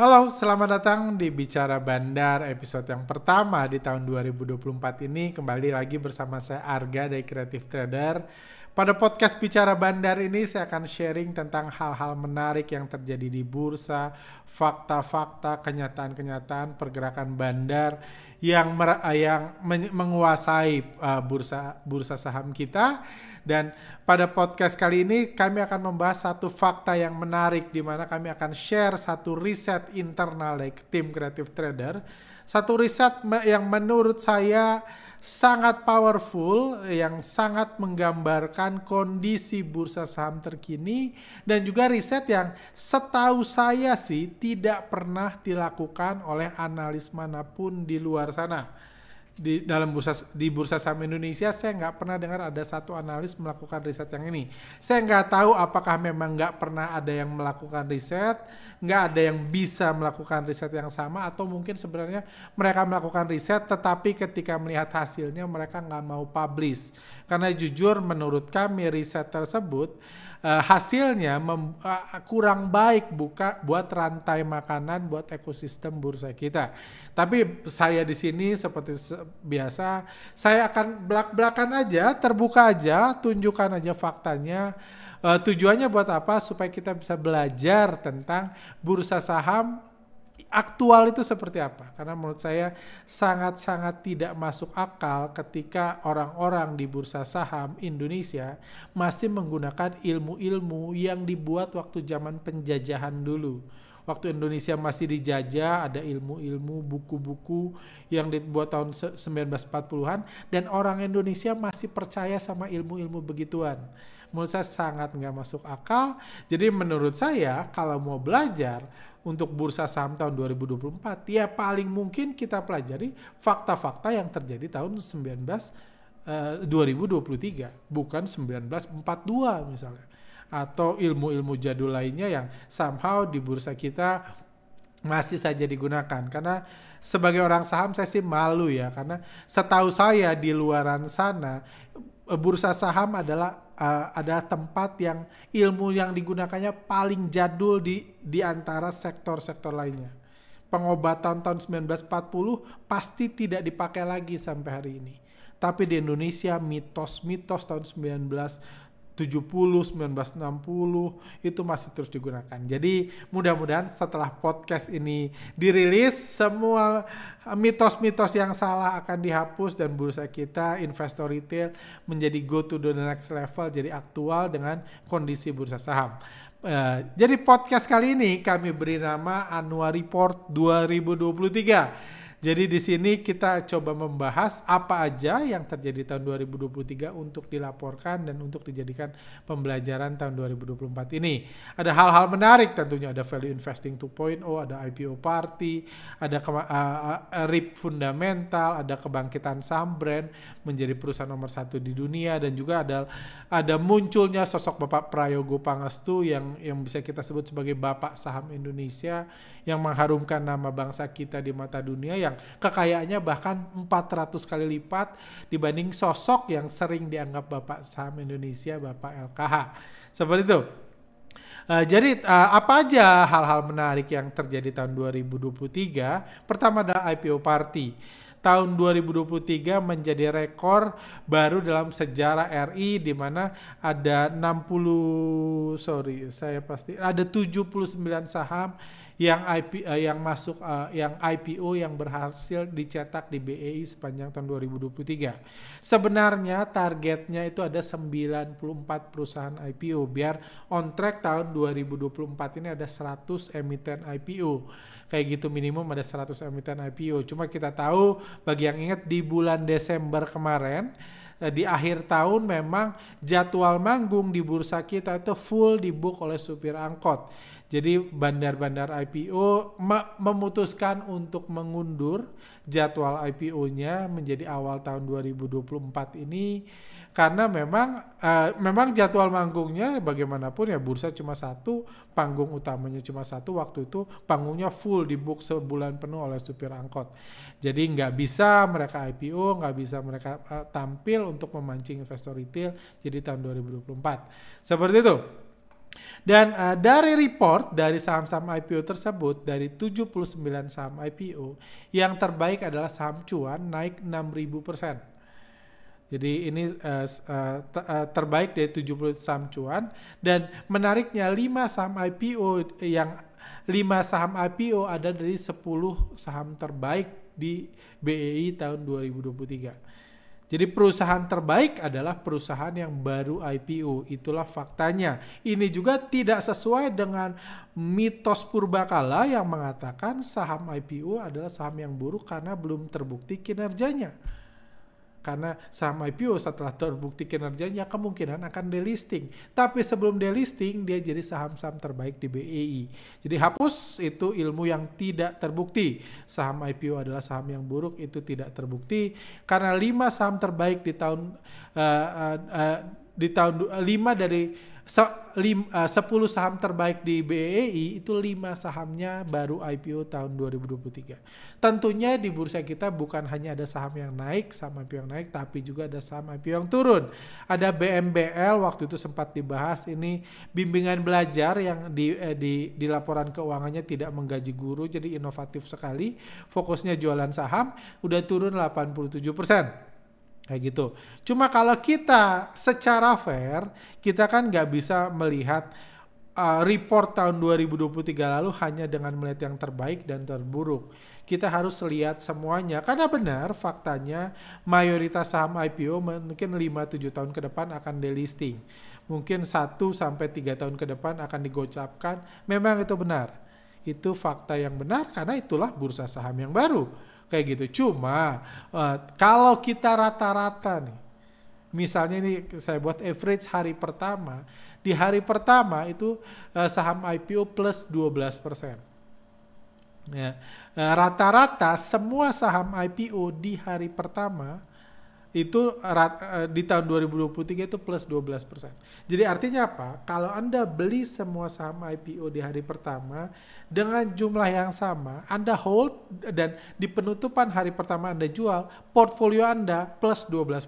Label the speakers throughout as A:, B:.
A: Halo, selamat datang di Bicara Bandar episode yang pertama di tahun 2024 ini. Kembali lagi bersama saya Arga dari Creative Trader. Pada podcast Bicara Bandar ini saya akan sharing tentang hal-hal menarik yang terjadi di bursa, fakta-fakta, kenyataan-kenyataan pergerakan bandar yang menguasai bursa saham kita. Dan pada podcast kali ini kami akan membahas satu fakta yang menarik di mana kami akan share satu riset internal dari tim Creative Trader. Satu riset yang menurut saya sangat powerful, yang sangat menggambarkan kondisi bursa saham terkini, dan juga riset yang setahu saya sih tidak pernah dilakukan oleh analis manapun di luar sana. Di bursa saham Indonesia saya nggak pernah dengar ada satu analis melakukan riset yang ini. Saya nggak tahu apakah memang nggak pernah ada yang melakukan riset, nggak ada yang bisa melakukan riset yang sama, atau mungkin sebenarnya mereka melakukan riset tetapi ketika melihat hasilnya mereka nggak mau publish. Karena jujur menurut kami riset tersebut hasilnya kurang baik buat rantai makanan, buat ekosistem bursa kita. Tapi saya di sini seperti biasa, saya akan belak-belakan aja, terbuka aja, tunjukkan aja faktanya. Tujuannya buat apa? Supaya kita bisa belajar tentang bursa saham aktual itu seperti apa. Karena menurut saya sangat-sangat tidak masuk akal ketika orang-orang di bursa saham Indonesia masih menggunakan ilmu-ilmu yang dibuat waktu zaman penjajahan dulu. Waktu Indonesia masih dijajah, ada ilmu-ilmu, buku-buku yang dibuat tahun 1940-an, dan orang Indonesia masih percaya sama ilmu-ilmu begituan. Menurut saya sangat nggak masuk akal. Jadi menurut saya kalau mau belajar untuk bursa saham tahun 2024, ya paling mungkin kita pelajari fakta-fakta yang terjadi tahun 2023, bukan 1942 misalnya. Atau ilmu-ilmu jadul lainnya yang somehow di bursa kita masih saja digunakan. Karena sebagai orang saham saya sih malu ya, karena setahu saya di luaran sana bursa saham adalah tempat yang ilmu yang digunakannya paling jadul di antara sektor-sektor lainnya. Pengobatan tahun 1940 pasti tidak dipakai lagi sampai hari ini. Tapi di Indonesia mitos-mitos tahun 1960 itu masih terus digunakan. Jadi mudah-mudahan setelah podcast ini dirilis, semua mitos-mitos yang salah akan dihapus dan bursa kita, investor retail, menjadi go to the next level, jadi aktual dengan kondisi bursa saham. Jadi podcast kali ini kami beri nama Annual Report 2023. Jadi di sini kita coba membahas apa aja yang terjadi tahun 2023 untuk dilaporkan dan untuk dijadikan pembelajaran tahun 2024 ini. Ada hal-hal menarik tentunya, ada value investing 2.0, ada IPO party, ada RIP fundamental, ada kebangkitan saham brand menjadi perusahaan nomor 1 di dunia, dan juga ada munculnya sosok Bapak Prayogo Pangestu yang bisa kita sebut sebagai Bapak Saham Indonesia, yang mengharumkan nama bangsa kita di mata dunia, yang kekayaannya bahkan 400 kali lipat dibanding sosok yang sering dianggap Bapak Saham Indonesia, Bapak LKH. Seperti itu. Jadi apa aja hal-hal menarik yang terjadi tahun 2023? Pertama adalah IPO party. Tahun 2023 menjadi rekor baru dalam sejarah RI, di mana ada 79 saham yang IPO yang berhasil dicetak di BEI sepanjang tahun 2023. Sebenarnya targetnya itu ada 94 perusahaan IPO, biar on track tahun 2024 ini ada 100 emiten IPO. Kayak gitu, minimum ada 100 emiten IPO. Cuma kita tahu, bagi yang ingat di bulan Desember kemarin, di akhir tahun memang jadwal manggung di bursa kita itu full dibook oleh supir angkot. Jadi bandar-bandar IPO memutuskan untuk mengundur jadwal IPO-nya menjadi awal tahun 2024 ini, karena memang jadwal manggungnya bagaimanapun ya bursa cuma satu, panggung utamanya cuma satu, waktu itu panggungnya full dibook sebulan penuh oleh supir angkot. Jadi nggak bisa mereka IPO, nggak bisa mereka tampil untuk memancing investor retail jadi tahun 2024. Seperti itu. Dan dari report dari saham-saham IPO tersebut, dari 79 saham IPO, yang terbaik adalah saham cuan naik 6.000%. Jadi ini terbaik dari 70 saham cuan. Dan menariknya 5 saham IPO ada dari 10 saham terbaik di BEI tahun 2023. Jadi perusahaan terbaik adalah perusahaan yang baru IPO. Itulah faktanya. Ini juga tidak sesuai dengan mitos purbakala yang mengatakan saham IPO adalah saham yang buruk karena belum terbukti kinerjanya. Karena saham IPO setelah terbukti kinerjanya kemungkinan akan delisting. Tapi sebelum delisting dia jadi saham-saham terbaik di BEI. Jadi hapus itu ilmu yang tidak terbukti. Saham IPO adalah saham yang buruk, itu tidak terbukti. Karena 5 saham terbaik di tahun 5 dari 10 saham terbaik di BEI itu 5 sahamnya baru IPO tahun 2023. Tentunya di bursa kita bukan hanya ada saham yang naik, saham IPO yang naik, tapi juga ada saham IPO yang turun. Ada BMBL, waktu itu sempat dibahas, ini bimbingan belajar yang di laporan keuangannya tidak menggaji guru, jadi inovatif sekali. Fokusnya jualan saham, udah turun 87%. Kayak gitu. Cuma kalau kita secara fair, kita kan nggak bisa melihat report tahun 2023 lalu hanya dengan melihat yang terbaik dan terburuk. Kita harus lihat semuanya. Karena benar faktanya mayoritas saham IPO mungkin 5-7 tahun ke depan akan delisting. Mungkin 1-3 tahun ke depan akan digocapkan. Memang itu benar. Itu fakta yang benar karena itulah bursa saham yang baru. Kayak gitu. Cuma kalau kita rata-rata nih, misalnya ini saya buat average hari pertama, di hari pertama itu saham IPO plus 12%. Ya, rata-rata semua saham IPO di hari pertama itu di tahun 2023 itu plus 12%. Jadi artinya apa? Kalau Anda beli semua saham IPO di hari pertama dengan jumlah yang sama, Anda hold dan di penutupan hari pertama Anda jual, portfolio Anda plus 12%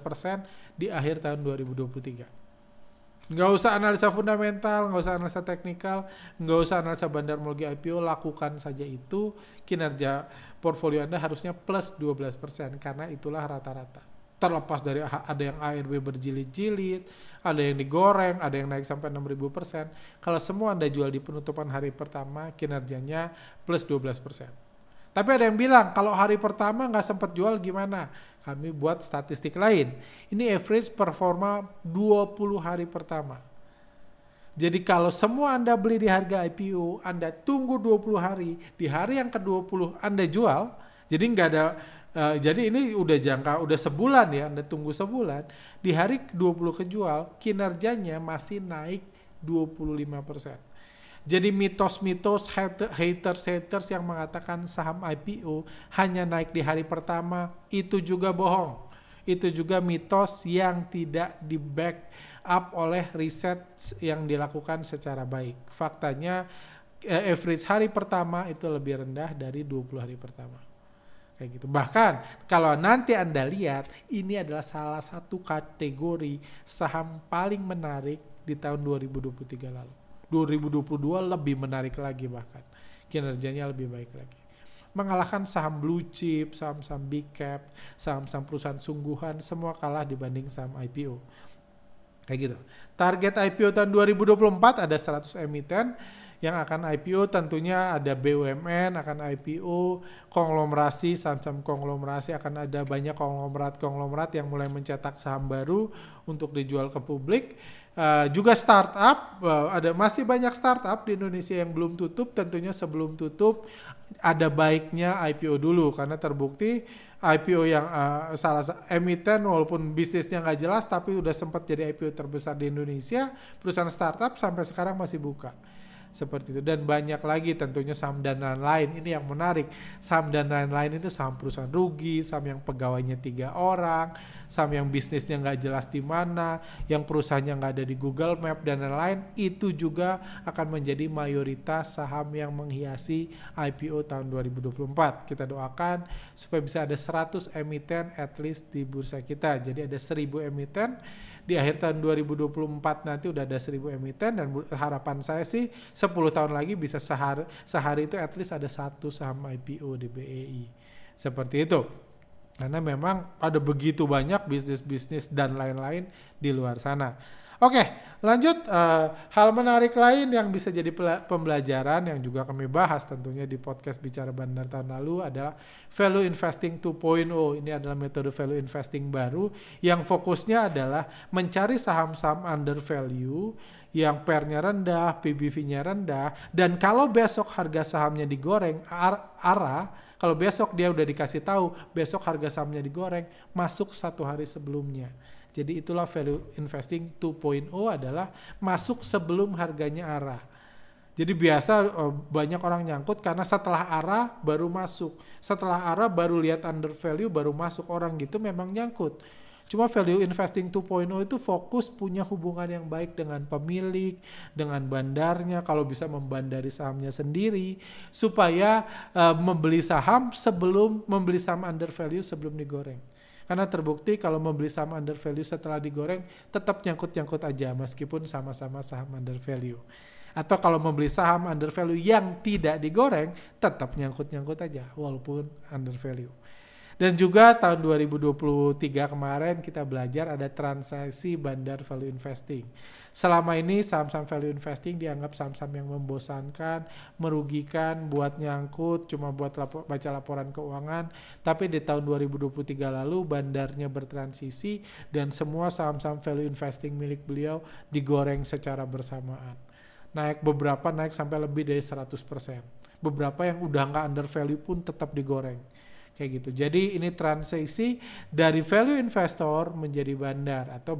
A: di akhir tahun 2023. Nggak usah analisa fundamental, nggak usah analisa teknikal, nggak usah analisa bandarmologi IPO, lakukan saja itu. Kinerja portfolio Anda harusnya plus 12% karena itulah rata-rata. Terlepas dari ada yang ARB berjilid-jilid, ada yang digoreng, ada yang naik sampai 6.000%. Kalau semua Anda jual di penutupan hari pertama, kinerjanya plus 12%. Tapi ada yang bilang, kalau hari pertama nggak sempat jual gimana? Kami buat statistik lain. Ini average performa 20 hari pertama. Jadi kalau semua Anda beli di harga IPO, Anda tunggu 20 hari, di hari yang ke-20 Anda jual, jadi nggak ada. Jadi ini udah sebulan ya, Anda tunggu sebulan, di hari 20 kejual, kinerjanya masih naik 25%. Jadi mitos-mitos haters yang mengatakan saham IPO hanya naik di hari pertama, itu juga bohong. Itu juga mitos yang tidak di back up oleh riset yang dilakukan secara baik. Faktanya average hari pertama itu lebih rendah dari 20 hari pertama. Kayak gitu. Bahkan kalau nanti Anda lihat, ini adalah salah satu kategori saham paling menarik di tahun 2023 lalu. 2022 lebih menarik lagi, bahkan kinerjanya lebih baik lagi. Mengalahkan saham blue chip, saham-saham big cap, saham-saham perusahaan sungguhan, semua kalah dibanding saham IPO. Kayak gitu. Target IPO tahun 2024 ada 100 emiten yang akan IPO, tentunya ada BUMN akan IPO, konglomerasi, saham-saham konglomerasi akan ada banyak konglomerat yang mulai mencetak saham baru untuk dijual ke publik. Juga startup, masih banyak startup di Indonesia yang belum tutup. Tentunya sebelum tutup ada baiknya IPO dulu, karena terbukti IPO yang salah emiten walaupun bisnisnya nggak jelas tapi udah sempat jadi IPO terbesar di Indonesia, perusahaan startup sampai sekarang masih buka. Seperti itu. Dan banyak lagi tentunya saham dan lain-lain. Ini yang menarik. Saham dan lain-lain itu saham perusahaan rugi, saham yang pegawainya 3 orang, saham yang bisnisnya nggak jelas di mana, yang perusahaannya nggak ada di Google Map dan lain-lain. Itu juga akan menjadi mayoritas saham yang menghiasi IPO tahun 2024. Kita doakan supaya bisa ada 100 emiten at least di bursa kita. Jadi ada 1000 emiten di akhir tahun 2024 nanti udah ada 1000 emiten, dan harapan saya sih 10 tahun lagi bisa sehari itu at least ada 1 saham IPO di BEI. Seperti itu. Karena memang ada begitu banyak bisnis-bisnis dan lain-lain di luar sana. Oke, lanjut. Hal menarik lain yang bisa jadi pembelajaran yang juga kami bahas tentunya di podcast Bicara Bandar tahun lalu adalah Value Investing 2.0. Ini adalah metode value investing baru yang fokusnya adalah mencari saham-saham under value yang PER-nya rendah, PBV-nya rendah, dan kalau besok harga sahamnya digoreng, kalau besok dia udah dikasih tahu, besok harga sahamnya digoreng, masuk 1 hari sebelumnya. Jadi itulah value investing 2.0 adalah masuk sebelum harganya arah. Jadi biasa banyak orang nyangkut karena setelah arah baru masuk. Setelah arah baru lihat under value baru masuk, orang gitu memang nyangkut. Cuma value investing 2.0 itu fokus punya hubungan yang baik dengan pemilik, dengan bandarnya, kalau bisa membandari sahamnya sendiri, supaya membeli saham under value sebelum digoreng. Karena terbukti kalau membeli saham under value setelah digoreng tetap nyangkut-nyangkut aja meskipun sama-sama saham under value. Atau kalau membeli saham under value yang tidak digoreng tetap nyangkut-nyangkut aja walaupun under value. Dan juga tahun 2023 kemarin kita belajar ada transaksi bandar value investing. Selama ini saham-saham value investing dianggap saham-saham yang membosankan, merugikan, buat nyangkut, cuma buat baca laporan keuangan. Tapi di tahun 2023 lalu bandarnya bertransisi dan semua saham-saham value investing milik beliau digoreng secara bersamaan. Beberapa naik sampai lebih dari 100%. Beberapa yang udah nggak under value pun tetap digoreng. Kayak gitu. Jadi ini transisi dari value investor menjadi bandar atau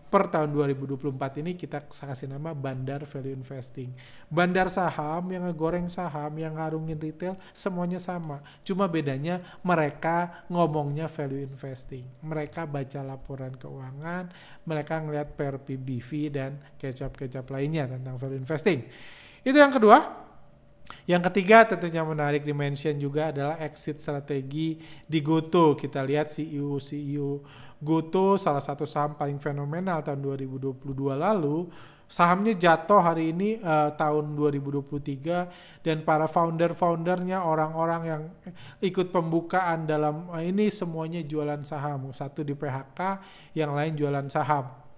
A: per tahun 2024 ini kita kasih nama bandar value investing. Bandar saham yang ngegoreng saham, yang ngarungin retail, semuanya sama. Cuma bedanya mereka ngomongnya value investing. Mereka baca laporan keuangan, mereka ngelihat PER, PBV dan kecap-kecap lainnya tentang value investing. Itu yang kedua. Yang ketiga tentunya menarik di-mention juga adalah exit strategi di GoTo. Kita lihat CEO GoTo, salah satu saham paling fenomenal tahun 2022 lalu, sahamnya jatuh hari ini tahun 2023, dan para founder-foundernya, orang-orang yang ikut pembukaan dalam ini semuanya jualan saham. Satu di PHK, yang lain jualan saham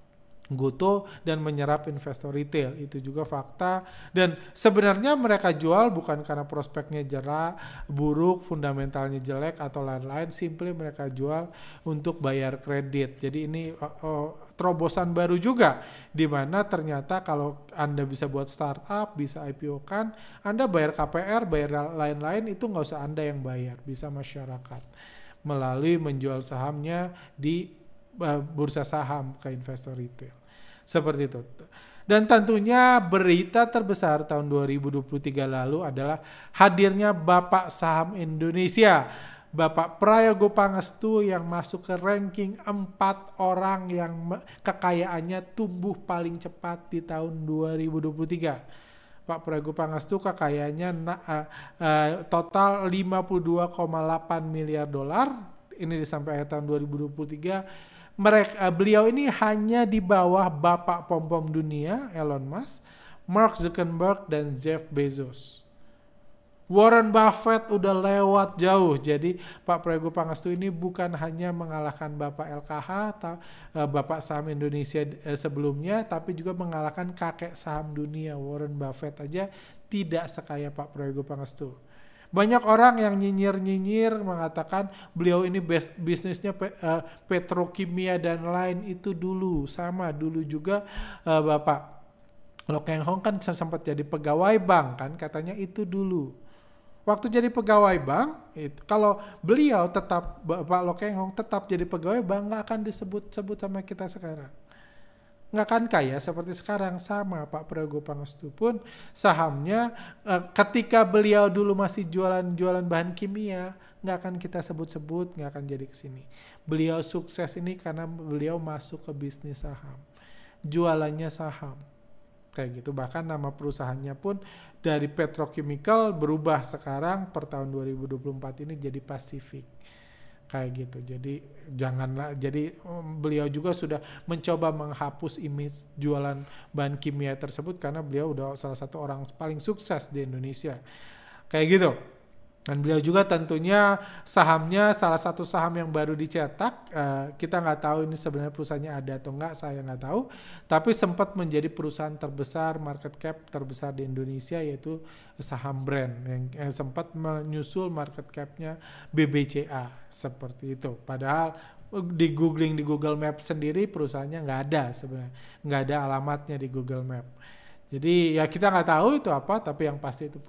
A: GoTo dan menyerap investor retail. Itu juga fakta, dan sebenarnya mereka jual bukan karena prospeknya buruk, fundamentalnya jelek atau lain-lain, simply mereka jual untuk bayar kredit. Jadi ini terobosan baru juga, di mana ternyata kalau Anda bisa buat startup, bisa IPO kan, Anda bayar KPR, bayar lain-lain, itu nggak usah Anda yang bayar, bisa masyarakat melalui menjual sahamnya di bursa saham ke investor retail. Seperti itu. Dan tentunya berita terbesar tahun 2023 lalu adalah hadirnya Bapak Saham Indonesia, Bapak Prayogo Pangestu, yang masuk ke ranking 4 orang yang kekayaannya tumbuh paling cepat di tahun 2023. Pak Prayogo Pangestu kekayaannya total 52,8 miliar dolar. Ini sampai akhir tahun 2023. Beliau ini hanya di bawah Bapak Pom-Pom dunia Elon Musk, Mark Zuckerberg, dan Jeff Bezos. Warren Buffett udah lewat jauh. Jadi Pak Prayogo Pangestu ini bukan hanya mengalahkan Bapak LKH atau Bapak Saham Indonesia sebelumnya, tapi juga mengalahkan kakek saham dunia Warren Buffett aja tidak sekaya Pak Prayogo Pangestu. Banyak orang yang nyinyir mengatakan beliau ini bisnisnya petrokimia dan lain. Itu dulu sama, dulu juga Bapak Loh Keng Hong kan sempat jadi pegawai bank kan, katanya itu dulu. Waktu jadi pegawai bank, kalau beliau tetap, Pak Loh Keng Hong tetap jadi pegawai bank, nggak akan disebut-sebut sama kita sekarang. Nggak akan kaya seperti sekarang. Sama Pak Prayogo Pangestu pun sahamnya ketika beliau dulu masih jualan bahan kimia, nggak akan kita sebut-sebut, nggak akan jadi kesini. Beliau sukses ini karena beliau masuk ke bisnis saham, jualannya saham kayak gitu. Bahkan nama perusahaannya pun dari petrochemical berubah sekarang per tahun 2024 ini jadi Pacific. kayak gitu. Jadi janganlah, jadi beliau juga sudah mencoba menghapus image jualan bahan kimia tersebut karena beliau udah salah satu orang paling sukses di Indonesia kayak gitu. Dan beliau juga tentunya sahamnya salah satu saham yang baru dicetak, kita nggak tahu ini sebenarnya perusahaannya ada atau nggak, saya nggak tahu, tapi sempat menjadi perusahaan terbesar, market cap terbesar di Indonesia, yaitu saham brand yang sempat menyusul market capnya BBCA seperti itu. Padahal di googling di Google Maps sendiri perusahaannya nggak ada sebenarnya, nggak ada alamatnya di Google Map. Jadi ya kita nggak tahu itu apa, tapi yang pasti itu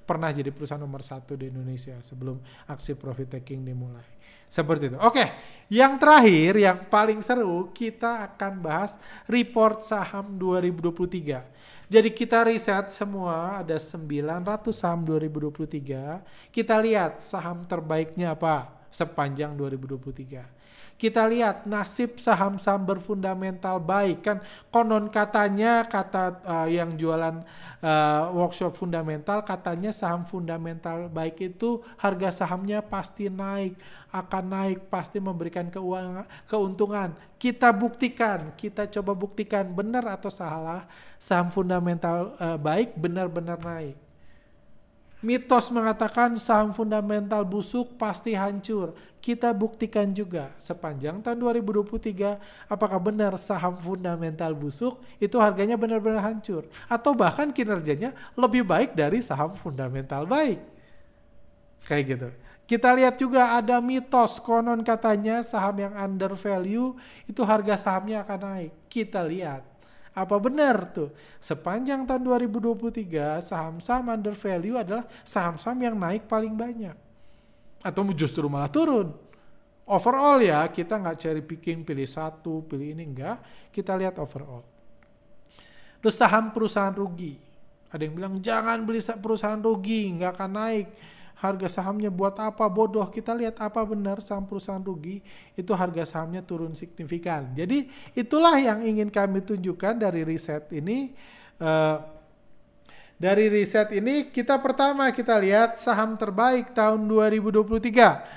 A: pernah jadi perusahaan nomor 1 di Indonesia sebelum aksi profit taking dimulai. Seperti itu. Oke, yang terakhir yang paling seru, kita akan bahas report saham 2023. Jadi kita riset semua, ada 900 saham 2023. Kita lihat saham terbaiknya apa sepanjang 2023. Kita lihat nasib saham-saham berfundamental baik, kan konon katanya, kata yang jualan workshop fundamental, katanya saham fundamental baik itu harga sahamnya pasti naik, akan naik, pasti memberikan keuntungan. Kita buktikan, kita coba buktikan benar atau salah saham fundamental baik benar-benar naik. Mitos mengatakan saham fundamental busuk pasti hancur. Kita buktikan juga sepanjang tahun 2023 apakah benar saham fundamental busuk itu harganya benar-benar hancur. Atau bahkan kinerjanya lebih baik dari saham fundamental baik. Kayak gitu. Kita lihat juga ada mitos, konon katanya saham yang under value itu harga sahamnya akan naik. Kita lihat. Apa benar tuh? Sepanjang tahun 2023 saham-saham under value adalah saham-saham yang naik paling banyak. Atau justru malah turun. Overall ya, kita nggak cherry picking, pilih satu, pilih ini, enggak. Kita lihat overall. Terus saham perusahaan rugi. Ada yang bilang jangan beli perusahaan rugi, nggak akan naik. Harga sahamnya buat apa, bodoh. Kita lihat apa benar saham perusahaan rugi, itu harga sahamnya turun signifikan. Jadi itulah yang ingin kami tunjukkan dari riset ini. Dari riset ini kita lihat saham terbaik tahun 2023.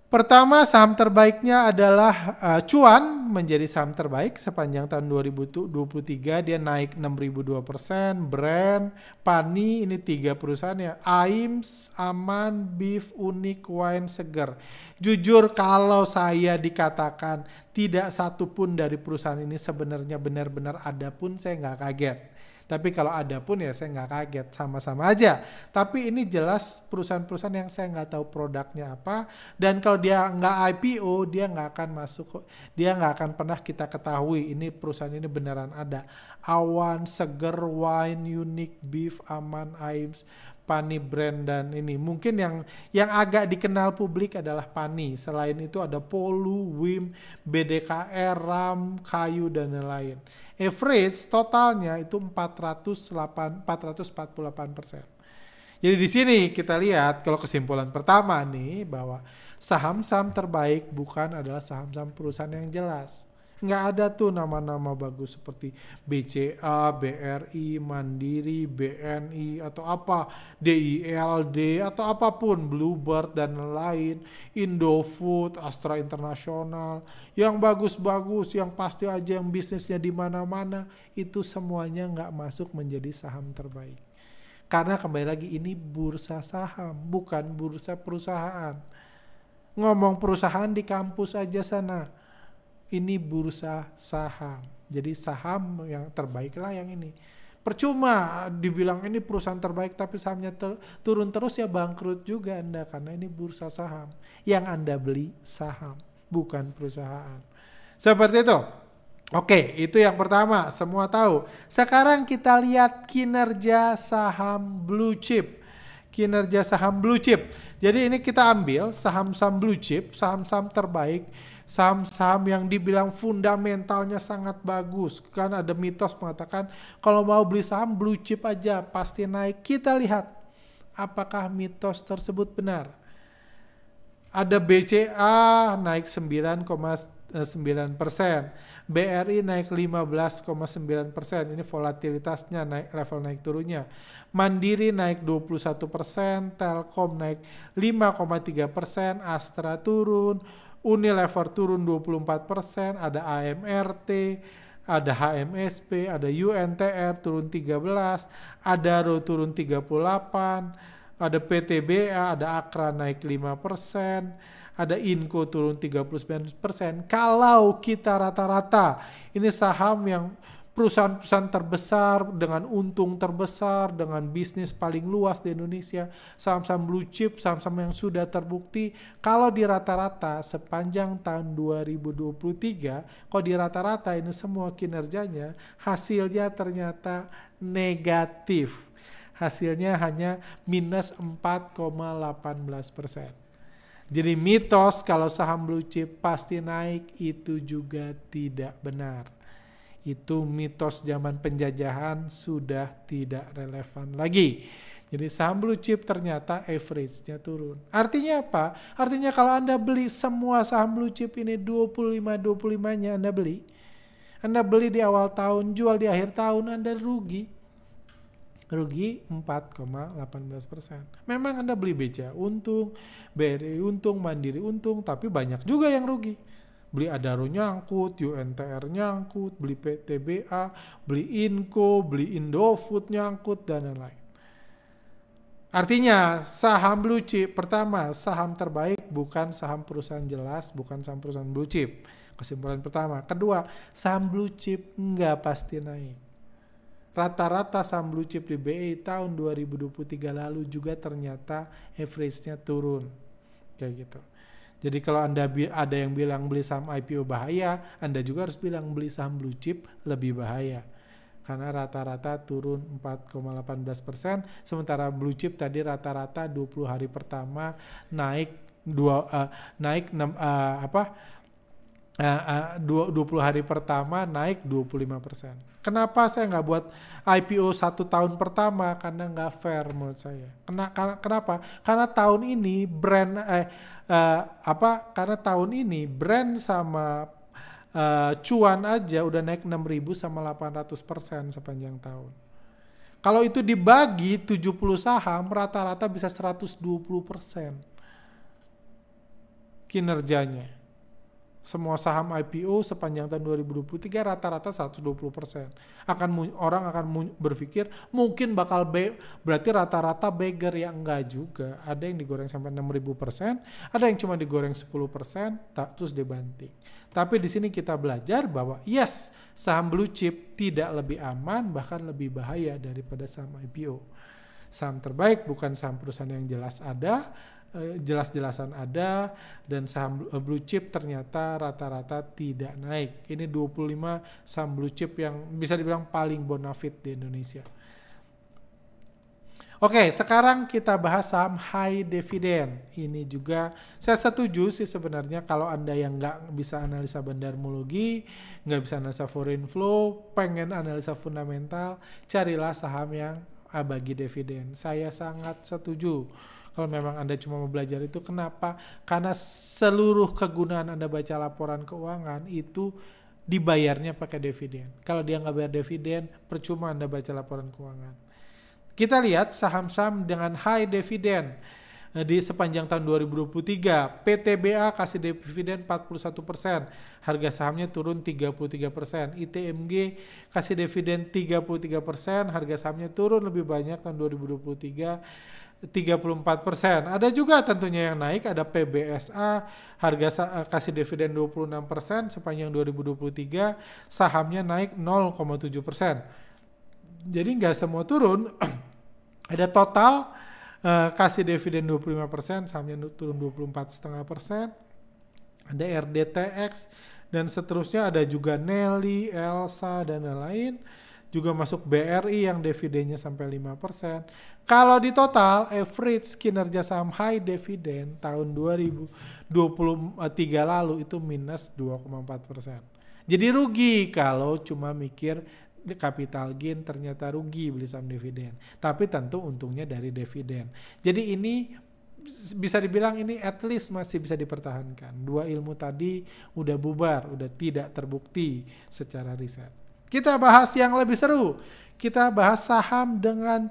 A: Pertama, saham terbaiknya adalah Cuan, menjadi saham terbaik sepanjang tahun 2023. Dia naik 6.002%. Brand, Pani, ini 3 perusahaan ya. AIMS, Aman, Beef, Unik, Wine, Seger. Jujur kalau saya dikatakan tidak satu pun dari perusahaan ini sebenarnya benar-benar ada pun, saya nggak kaget. Tapi kalau ada pun ya saya nggak kaget, sama-sama aja. Tapi ini jelas perusahaan-perusahaan yang saya nggak tahu produknya apa. Dan kalau dia nggak IPO, dia nggak akan masuk, dia nggak akan pernah kita ketahui ini perusahaan ini beneran ada. Awan, Seger, Wine, Unik, Beef, Aman, AIMS, Pani, Brand, dan ini. Mungkin yang agak dikenal publik adalah Pani. Selain itu ada Polu, WIM, BDKR, RAM, Kayu, dan lain-lain. Average totalnya itu 448%. Jadi di sini kita lihat kalau kesimpulan pertama nih bahwa saham-saham terbaik bukan adalah saham-saham perusahaan yang jelas. Nggak ada tuh nama-nama bagus seperti BCA, BRI, Mandiri, BNI, atau apa, DILD, atau apapun, Bluebird, dan lain, Indofood, Astra International, yang bagus-bagus, yang pasti aja yang bisnisnya di mana-mana, itu semuanya nggak masuk menjadi saham terbaik. Karena kembali lagi ini bursa saham, bukan bursa perusahaan. Ngomong perusahaan di kampus aja sana. Ini bursa saham. Jadi saham yang terbaik lah yang ini. Percuma dibilang ini perusahaan terbaik tapi sahamnya turun terus, ya bangkrut juga Anda. Karena ini bursa saham. Yang Anda beli saham, bukan perusahaan. Seperti itu. Oke, itu yang pertama. Semua tahu. Sekarang kita lihat kinerja saham blue chip. Kinerja saham blue chip. Jadi ini kita ambil saham-saham blue chip, saham-saham terbaik. Saham-saham yang dibilang fundamentalnya sangat bagus. Kan ada mitos mengatakan kalau mau beli saham blue chip aja pasti naik. Kita lihat apakah mitos tersebut benar. Ada BCA naik 9,3%. 9%. BRI naik 15,9%. Ini volatilitasnya naik, level naik turunnya. Mandiri naik 21%, Telkom naik 5,3%, Astra turun, Unilever turun 24%, ada AMRT, ada HMSP, ada UNTR turun 13%, Adaro turun 38%, ada PTBA, ada Akra naik 5%, ada Inco turun 39%. Kalau kita rata-rata, ini saham yang perusahaan-perusahaan terbesar dengan untung terbesar, dengan bisnis paling luas di Indonesia, saham-saham blue chip, saham-saham yang sudah terbukti, kalau di rata-rata sepanjang tahun 2023, kalau di rata-rata ini semua kinerjanya, hasilnya ternyata negatif. Hasilnya hanya minus 4,18%. Jadi mitos kalau saham blue chip pasti naik itu juga tidak benar. Itu mitos zaman penjajahan sudah tidak relevan lagi. Jadi saham blue chip ternyata average-nya turun. Artinya apa? Artinya kalau Anda beli semua saham blue chip ini 25-25-nya Anda beli. Anda beli di awal tahun, jual di akhir tahun, Anda rugi. Rugi 4,18%. Memang Anda beli BCA untung, BRI untung, Mandiri untung, tapi banyak juga yang rugi. Beli Adaro nyangkut, UNTR nyangkut, beli PTBA, beli Inco, beli Indofood nyangkut, dan lain-lain. Artinya saham blue chip, pertama saham terbaik bukan saham perusahaan jelas, bukan saham perusahaan blue chip. Kesimpulan pertama. Kedua, saham blue chip nggak pasti naik. Rata-rata saham blue chip di BI tahun 2023 lalu juga ternyata average-nya turun. Kayak gitu. Jadi kalau Anda ada yang bilang beli saham IPO bahaya, Anda juga harus bilang beli saham blue chip lebih bahaya. Karena rata-rata turun 4,18%, sementara blue chip tadi rata-rata 20 hari pertama naik 20 hari pertama naik 25%. Kenapa saya nggak buat IPO 1 tahun pertama? Karena nggak fair menurut saya. Kenapa? Karena tahun ini karena tahun ini brand sama cuan aja udah naik 6.000 sama 800% sepanjang tahun. Kalau itu dibagi 70 saham, rata-rata bisa 120% kinerjanya. Semua saham IPO sepanjang tahun 2023 rata-rata 120%. Orang akan berpikir mungkin bakal berarti rata-rata beggar, ya enggak juga. Ada yang digoreng sampai 6.000%, ada yang cuma digoreng 10%, terus dibanting. Tapi di sini kita belajar bahwa yes, saham blue chip tidak lebih aman, bahkan lebih bahaya daripada saham IPO. Saham terbaik bukan saham perusahaan yang jelas-jelasan ada, dan saham blue chip ternyata rata-rata tidak naik. Ini 25 saham blue chip yang bisa dibilang paling bonafit di Indonesia. Oke, sekarang kita bahas saham high dividend. Ini juga saya setuju sih sebenarnya kalau Anda yang nggak bisa analisa bandarmologi, nggak bisa analisa foreign flow, pengen analisa fundamental, carilah saham yang bagi dividen. Saya sangat setuju. Kalau memang Anda cuma mau belajar itu, kenapa? Karena seluruh kegunaan Anda baca laporan keuangan itu dibayarnya pakai dividen. Kalau dia nggak bayar dividen, percuma Anda baca laporan keuangan. Kita lihat saham-saham dengan high dividen di sepanjang tahun 2023. PTBA kasih dividen 41%, harga sahamnya turun 33%. ITMG kasih dividen 33%, harga sahamnya turun lebih banyak tahun 2023. 34%. Ada juga tentunya yang naik, ada PBSA, harga kasih dividen 26%, sepanjang 2023 sahamnya naik 0,7%. Jadi nggak semua turun. Ada Total kasih dividen 25%, sahamnya turun 24,5%. Ada RDTX dan seterusnya, ada juga Nelly, Elsa dan lain-lain. Juga masuk BRI yang dividennya sampai 5%. Kalau di total, average kinerja saham high dividend tahun 2023 lalu itu minus 2,4%. Jadi rugi kalau cuma mikir capital gain, ternyata rugi beli saham dividen. Tapi tentu untungnya dari dividen. Jadi ini bisa dibilang ini at least masih bisa dipertahankan. Dua ilmu tadi udah bubar, udah tidak terbukti secara riset. Kita bahas yang lebih seru. Kita bahas saham dengan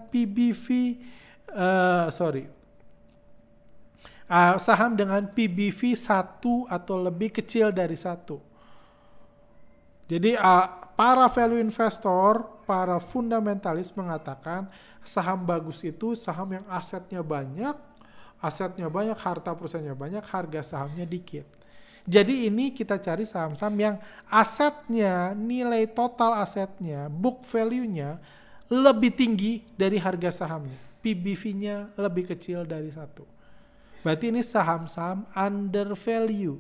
A: saham dengan PBV 1 atau lebih kecil dari 1. Jadi para value investor, para fundamentalis mengatakan saham bagus itu saham yang asetnya banyak, harta perusahaannya banyak, harga sahamnya dikit. Jadi ini kita cari saham-saham yang asetnya, nilai total asetnya, book value-nya lebih tinggi dari harga sahamnya. PBV-nya lebih kecil dari 1. Berarti ini saham-saham undervalue.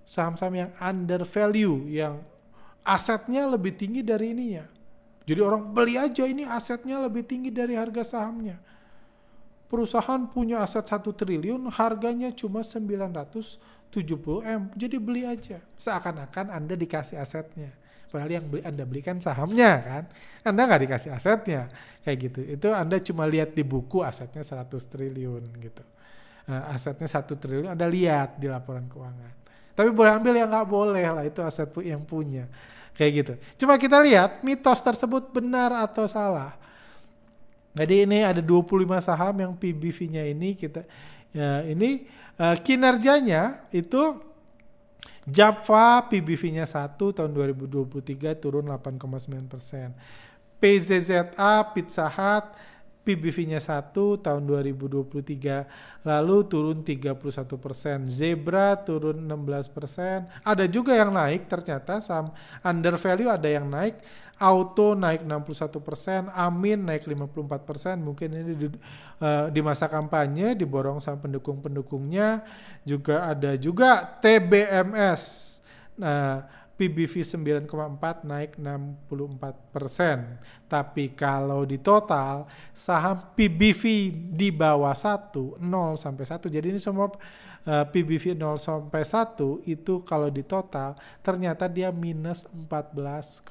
A: Saham-saham yang undervalue, yang asetnya lebih tinggi dari ininya. Jadi orang beli aja, ini asetnya lebih tinggi dari harga sahamnya. Perusahaan punya aset 1 triliun, harganya cuma 970 M. Jadi beli aja. Seakan-akan Anda dikasih asetnya. Padahal yang Anda belikan sahamnya kan. Anda nggak dikasih asetnya. Kayak gitu. Itu Anda cuma lihat di buku asetnya 100 triliun gitu. Asetnya 1 triliun Anda lihat di laporan keuangan. Tapi boleh ambil yang nggak boleh lah. Itu aset yang punya. Kayak gitu. Coba kita lihat mitos tersebut benar atau salah. Jadi ini ada 25 saham yang PBV-nya ini kinerjanya itu Java PBV-nya 1 tahun 2023 turun 8,9%. PZZA Pizza Hut PBV-nya 1 tahun 2023 lalu turun 31%. Zebra turun 16%. Ada juga yang naik ternyata saham undervalue ada yang naik. Auto naik 61%, Amin naik 54%, mungkin ini di masa kampanye diborong sama pendukung-pendukungnya. Juga ada juga TBMS, PBV 9,4 naik 64%. Tapi kalau di total saham PBV di bawah 1, 0 sampai 1, jadi ini semua PBV 0 sampai 1 itu kalau di total ternyata dia minus 14,72%.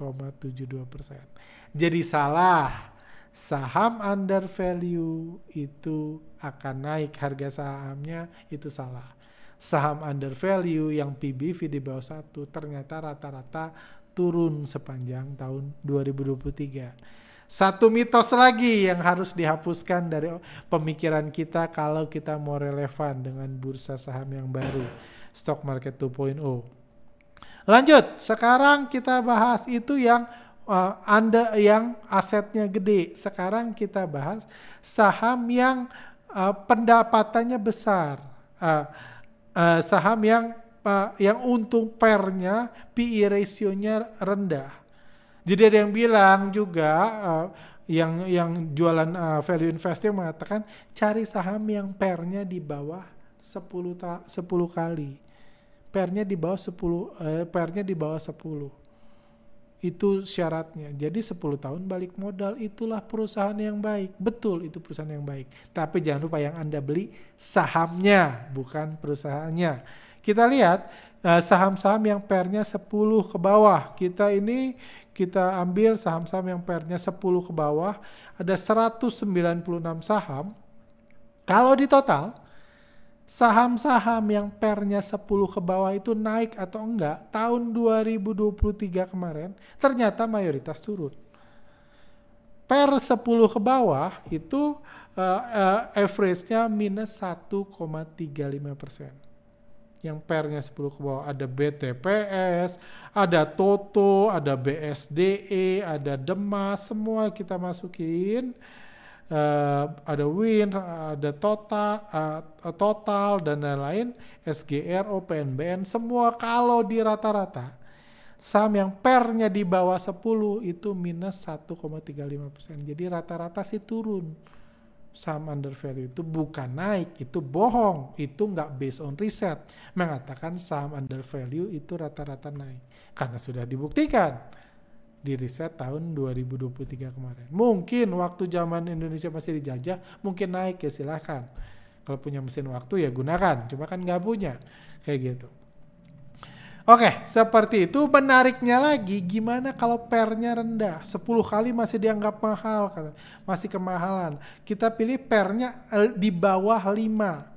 A: Jadi salah. Saham undervalue itu akan naik harga sahamnya, itu salah. Saham undervalue yang PBV di bawah 1 ternyata rata-rata turun sepanjang tahun 2023. Satu mitos lagi yang harus dihapuskan dari pemikiran kita kalau kita mau relevan dengan bursa saham yang baru, Stock Market 2.0. Lanjut, sekarang kita bahas itu yang yang asetnya gede. Sekarang kita bahas saham yang pendapatannya besar. Saham yang untung pernya, PE ratio-nya rendah. Jadi ada yang bilang juga yang jualan value investing mengatakan cari saham yang pernya di bawah 10 kali. Pernya di bawah 10, pernya di bawah 10. Itu syaratnya. Jadi 10 tahun balik modal, itulah perusahaan yang baik. Betul, itu perusahaan yang baik. Tapi jangan lupa yang Anda beli sahamnya, bukan perusahaannya. Kita lihat saham-saham yang pernya 10 ke bawah. Kita ambil saham-saham yang pernya 10 ke bawah. Ada 196 saham. Kalau di total, saham-saham yang pernya 10 ke bawah itu naik atau enggak, tahun 2023 kemarin, ternyata mayoritas turun. Per 10 ke bawah itu average-nya minus 1,35%. Yang pernya 10 ke bawah ada BTPS, ada Toto, ada BSDE, ada Demas, semua kita masukin. Ada Win, ada Total dan lain-lain, SGRO, PNBN, semua kalau di rata-rata saham yang pernya di bawah 10 itu minus 1,35%. Jadi rata-rata sih turun. Saham undervalue itu bukan naik, itu bohong, itu nggak based on riset. Mengatakan saham undervalue itu rata-rata naik. Karena sudah dibuktikan di riset tahun 2023 kemarin. Mungkin waktu zaman Indonesia masih dijajah, mungkin naik ya silahkan. Kalau punya mesin waktu ya gunakan, cuma kan nggak punya. Kayak gitu. Oke, seperti itu. Menariknya lagi, gimana kalau pairnya rendah? 10 kali masih dianggap mahal, masih kemahalan. Kita pilih pairnya di bawah 5.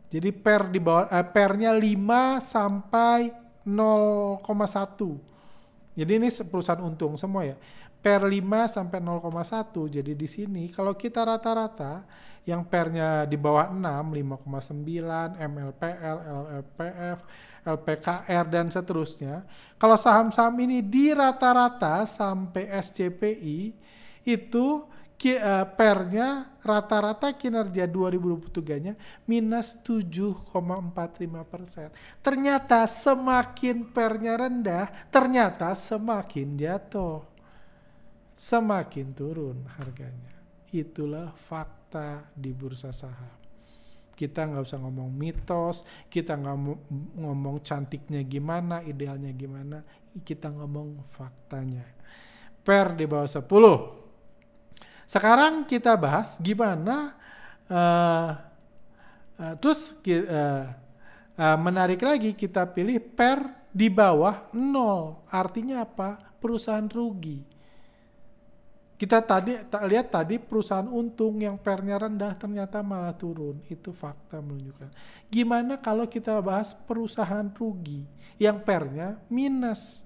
A: Jadi pairnya 5 sampai 0,1. Jadi ini perusahaan untung semua ya. Pair 5 sampai 0,1. Jadi di sini kalau kita rata-rata yang pairnya di bawah 6, 5,9, MLPL, LLPF, LPKR dan seterusnya. Kalau saham-saham ini di rata-rata sampai SCPI itu pairnya rata-rata kinerja 2023-nya minus 7,45%. Ternyata semakin pairnya rendah, ternyata semakin jatuh. Semakin turun harganya. Itulah fakta di bursa saham. Kita nggak usah ngomong mitos, kita nggak ngomong cantiknya gimana, idealnya gimana, kita ngomong faktanya. Pair di bawah 10. Sekarang kita bahas gimana menarik lagi kita pilih pair di bawah 0. Artinya apa? Perusahaan rugi. Kita lihat tadi perusahaan untung yang pairnya rendah ternyata malah turun. Itu fakta menunjukkan. Gimana kalau kita bahas perusahaan rugi yang pairnya minus?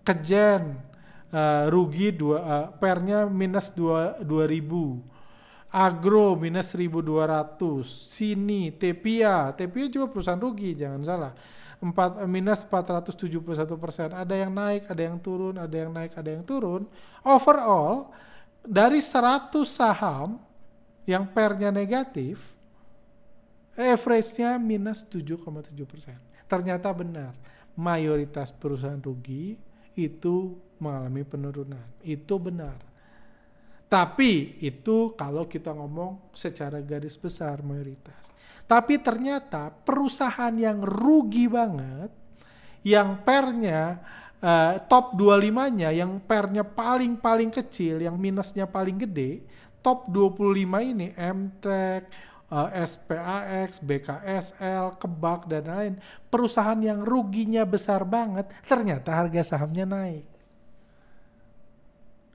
A: Kejen rugi pairnya minus 2000. Agro minus 1200. Sini Tepia juga perusahaan rugi, jangan salah. Minus 471%. Ada yang naik, ada yang turun, ada yang naik, ada yang turun. Overall, dari 100 saham yang pairnya negatif, average-nya minus 7,7%. Ternyata benar, mayoritas perusahaan rugi itu mengalami penurunan. Itu benar. Tapi itu kalau kita ngomong secara garis besar mayoritas. Tapi ternyata perusahaan yang rugi banget, yang pairnya top 25-nya, yang pairnya paling kecil, yang minusnya paling gede, top 25 ini MTEK, SPAX, BKSL, Kebak, dan lain. Perusahaan yang ruginya besar banget, ternyata harga sahamnya naik.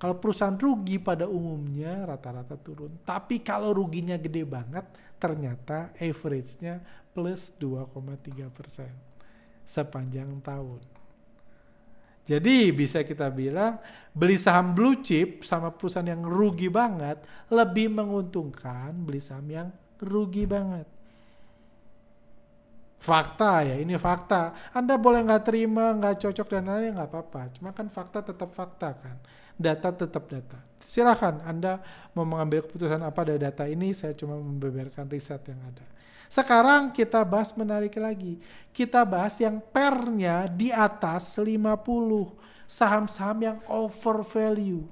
A: Kalau perusahaan rugi pada umumnya rata-rata turun. Tapi kalau ruginya gede banget, ternyata average-nya plus 2,3% sepanjang tahun. Jadi bisa kita bilang beli saham blue chip sama perusahaan yang rugi banget lebih menguntungkan beli saham yang rugi banget. Fakta ya, ini fakta. Anda boleh nggak terima, nggak cocok dan lain-lain, nggak apa-apa. Cuma kan fakta tetap fakta kan. Data tetap data. Silakan Anda mau mengambil keputusan apa dari data ini, saya cuma membeberkan riset yang ada. Sekarang kita bahas menarik lagi. Kita bahas yang pairnya di atas 50. Saham-saham yang over value.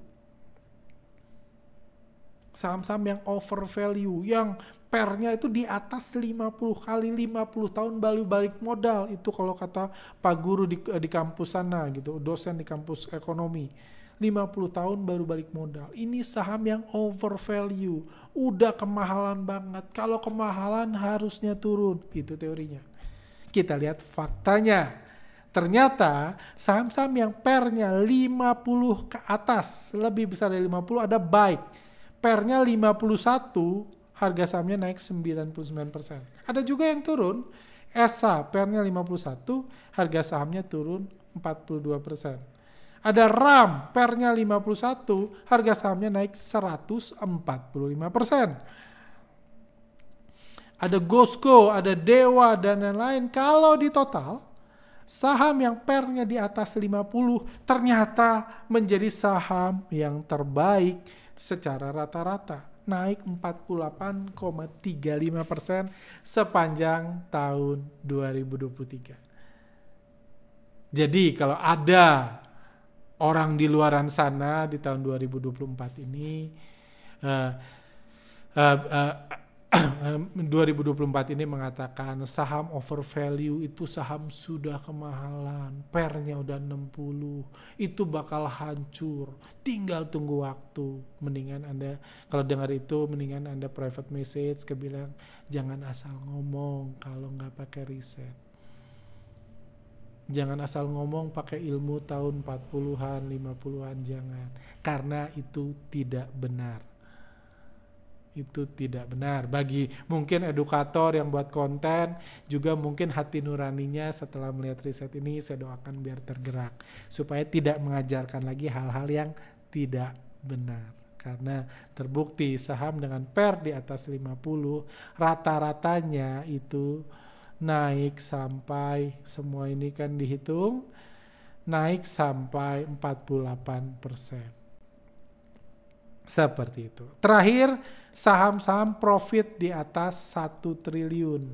A: Saham-saham yang over value, yang pairnya itu di atas 50 kali 50 tahun balik modal. Itu kalau kata Pak Guru di kampus sana gitu, dosen di kampus ekonomi. 50 tahun baru balik modal. Ini saham yang over value. Udah kemahalan banget. Kalau kemahalan harusnya turun. Itu teorinya. Kita lihat faktanya. Ternyata saham-saham yang pairnya 50 ke atas, lebih besar dari 50 ada baik. Pairnya 51, harga sahamnya naik 99%. Ada juga yang turun. ESA pairnya 51, harga sahamnya turun 42%. Ada RAM, pairnya 51, harga sahamnya naik 145%. Ada Gosco, ada Dewa, dan lain-lain. Kalau di total, saham yang pairnya di atas 50 ternyata menjadi saham yang terbaik secara rata-rata. Naik 48,35% sepanjang tahun 2023. Jadi kalau ada orang di luaran sana di tahun 2024 ini 2024 ini mengatakan saham over value itu saham sudah kemahalan, pairnya udah 60, itu bakal hancur, tinggal tunggu waktu. Mendingan Anda kalau dengar itu, mendingan Anda private message bilang jangan asal ngomong kalau nggak pakai riset. Jangan asal ngomong pakai ilmu tahun 40-an, 50-an, jangan. Karena itu tidak benar. Itu tidak benar. Bagi mungkin edukator yang buat konten, juga mungkin hati nuraninya setelah melihat riset ini, saya doakan biar tergerak. Supaya tidak mengajarkan lagi hal-hal yang tidak benar. Karena terbukti saham dengan PER di atas 50, rata-ratanya itu naik sampai, semua ini kan dihitung, naik sampai 48%. Seperti itu. Terakhir, saham-saham profit di atas 1 triliun.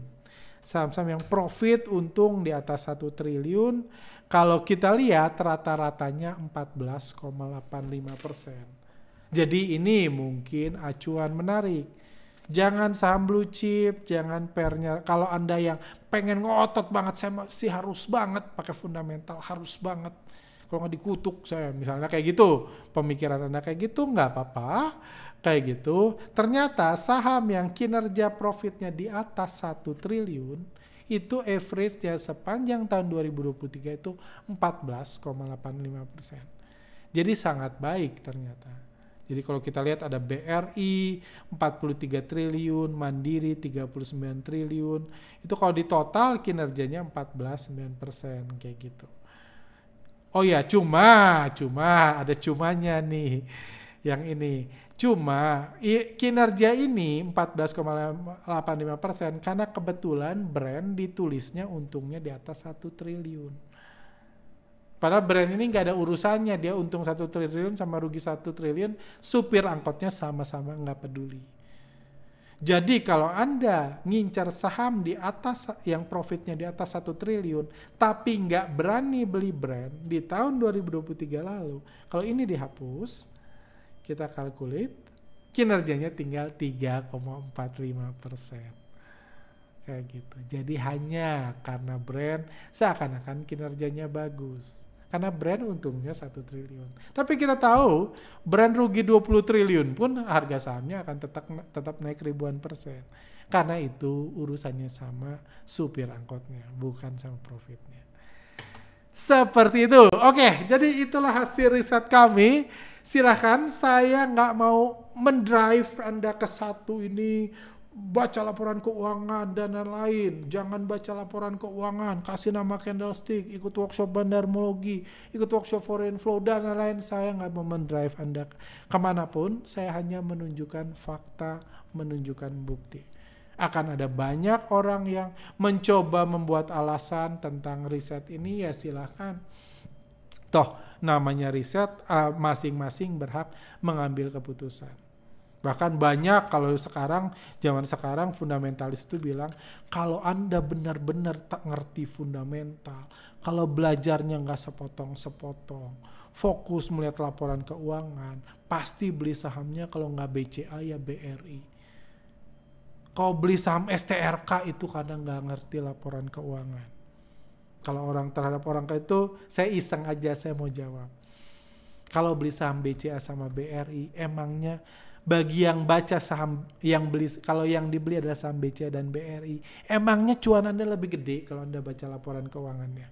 A: Saham-saham yang profit untung di atas 1 triliun, kalau kita lihat rata-ratanya 14,85%. Jadi ini mungkin acuan menarik. Jangan saham blue chip, jangan PER-nya. Kalau Anda yang pengen ngotot banget, saya masih harus banget pakai fundamental, harus banget. Kalau nggak dikutuk saya, misalnya kayak gitu. Pemikiran Anda kayak gitu, nggak apa-apa. Kayak gitu. Ternyata saham yang kinerja profitnya di atas 1 triliun, itu average-nya sepanjang tahun 2023 itu 14,85%. Jadi sangat baik ternyata. Jadi kalau kita lihat ada BRI 43 triliun, Mandiri 39 triliun. Itu kalau di total kinerjanya 14,9% kayak gitu. Oh ya, cuma ada cumanya nih. Yang ini. Cuma kinerja ini 14,85% karena kebetulan brand ditulisnya untungnya di atas 1 triliun. Padahal brand ini nggak ada urusannya, dia untung 1 triliun sama rugi 1 triliun, supir angkotnya sama-sama nggak peduli. Jadi kalau Anda ngincar saham di atas yang profitnya di atas 1 triliun, tapi nggak berani beli brand di tahun 2023 lalu, kalau ini dihapus, kita calculate, kinerjanya tinggal 3,45%. Kayak gitu. Jadi hanya karena brand seakan-akan kinerjanya bagus. Karena brand untungnya 1 triliun. Tapi kita tahu brand rugi 20 triliun pun harga sahamnya akan tetap naik ribuan persen. Karena itu urusannya sama supir angkotnya, bukan sama profitnya. Seperti itu. Oke, jadi itulah hasil riset kami. Silahkan, saya nggak mau mendrive Anda ke satu ini, baca laporan keuangan dan lain-lain. Jangan baca laporan keuangan, kasih nama candlestick, ikut workshop bandarmologi, ikut workshop foreign flow dan lain-lain. Saya nggak mau mendrive Anda kemanapun, saya hanya menunjukkan fakta, menunjukkan bukti. Akan ada banyak orang yang mencoba membuat alasan tentang riset ini, ya silahkan. Toh namanya riset, masing-masing berhak mengambil keputusan. Bahkan banyak kalau sekarang, zaman sekarang fundamentalis itu bilang, kalau Anda benar-benar tak ngerti fundamental, kalau belajarnya nggak sepotong-sepotong, fokus melihat laporan keuangan, pasti beli sahamnya kalau nggak BCA ya BRI. Kalau beli saham STRK itu kadang nggak ngerti laporan keuangan. Kalau orang terhadap orang itu, saya iseng aja, saya mau jawab. Kalau beli saham BCA sama BRI, emangnya bagi yang baca saham yang beli, kalau yang dibeli adalah saham BCA dan BRI, emangnya cuan Anda lebih gede kalau Anda baca laporan keuangannya?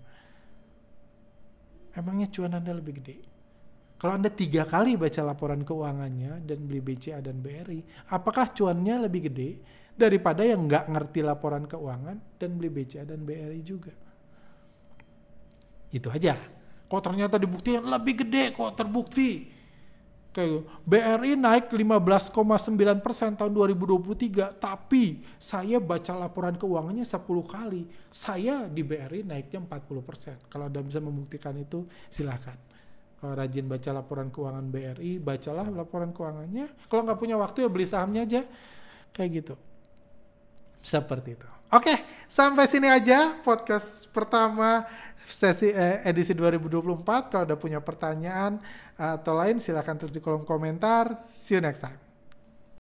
A: Emangnya cuan Anda lebih gede? Kalau Anda 3 kali baca laporan keuangannya dan beli BCA dan BRI, apakah cuannya lebih gede daripada yang nggak ngerti laporan keuangan dan beli BCA dan BRI juga? Itu aja. Kok ternyata dibuktikan lebih gede, kok terbukti. Kayak BRI naik 15,9% tahun 2023, tapi saya baca laporan keuangannya 10 kali. Saya di BRI naiknya 40%. Kalau Anda bisa membuktikan itu, silahkan. Kalau rajin baca laporan keuangan BRI, bacalah laporan keuangannya. Kalau nggak punya waktu ya beli sahamnya aja. Kayak gitu. Seperti itu. Oke, sampai sini aja podcast pertama sesi edisi 2024. Kalau ada punya pertanyaan atau lain silahkan tulis di kolom komentar. See you next time.